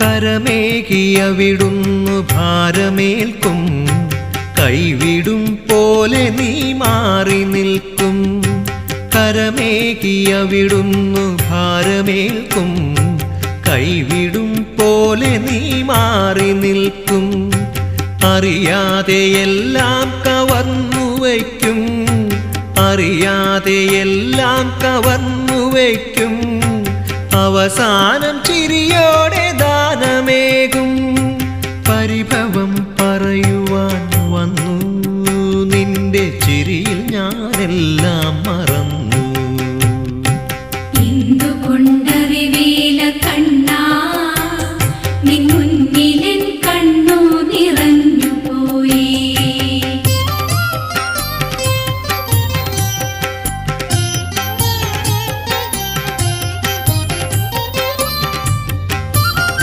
കരമേകിയവിടുന്നു ഭാരമേൽക്കും, കൈവിടും പോലെ നീ മാറി നിൽക്കും. കരമേകിയവിടുന്നു ഭാരമേൽക്കും, കൈവിടും പോലെ നീ മാറി നിൽക്കും. അറിയാതെയെല്ലാം കവർന്നു വയ്ക്കും, അറിയാതെയെല്ലാം കവർന്നു വയ്ക്കും. അവസാനം ചിരിയോടെ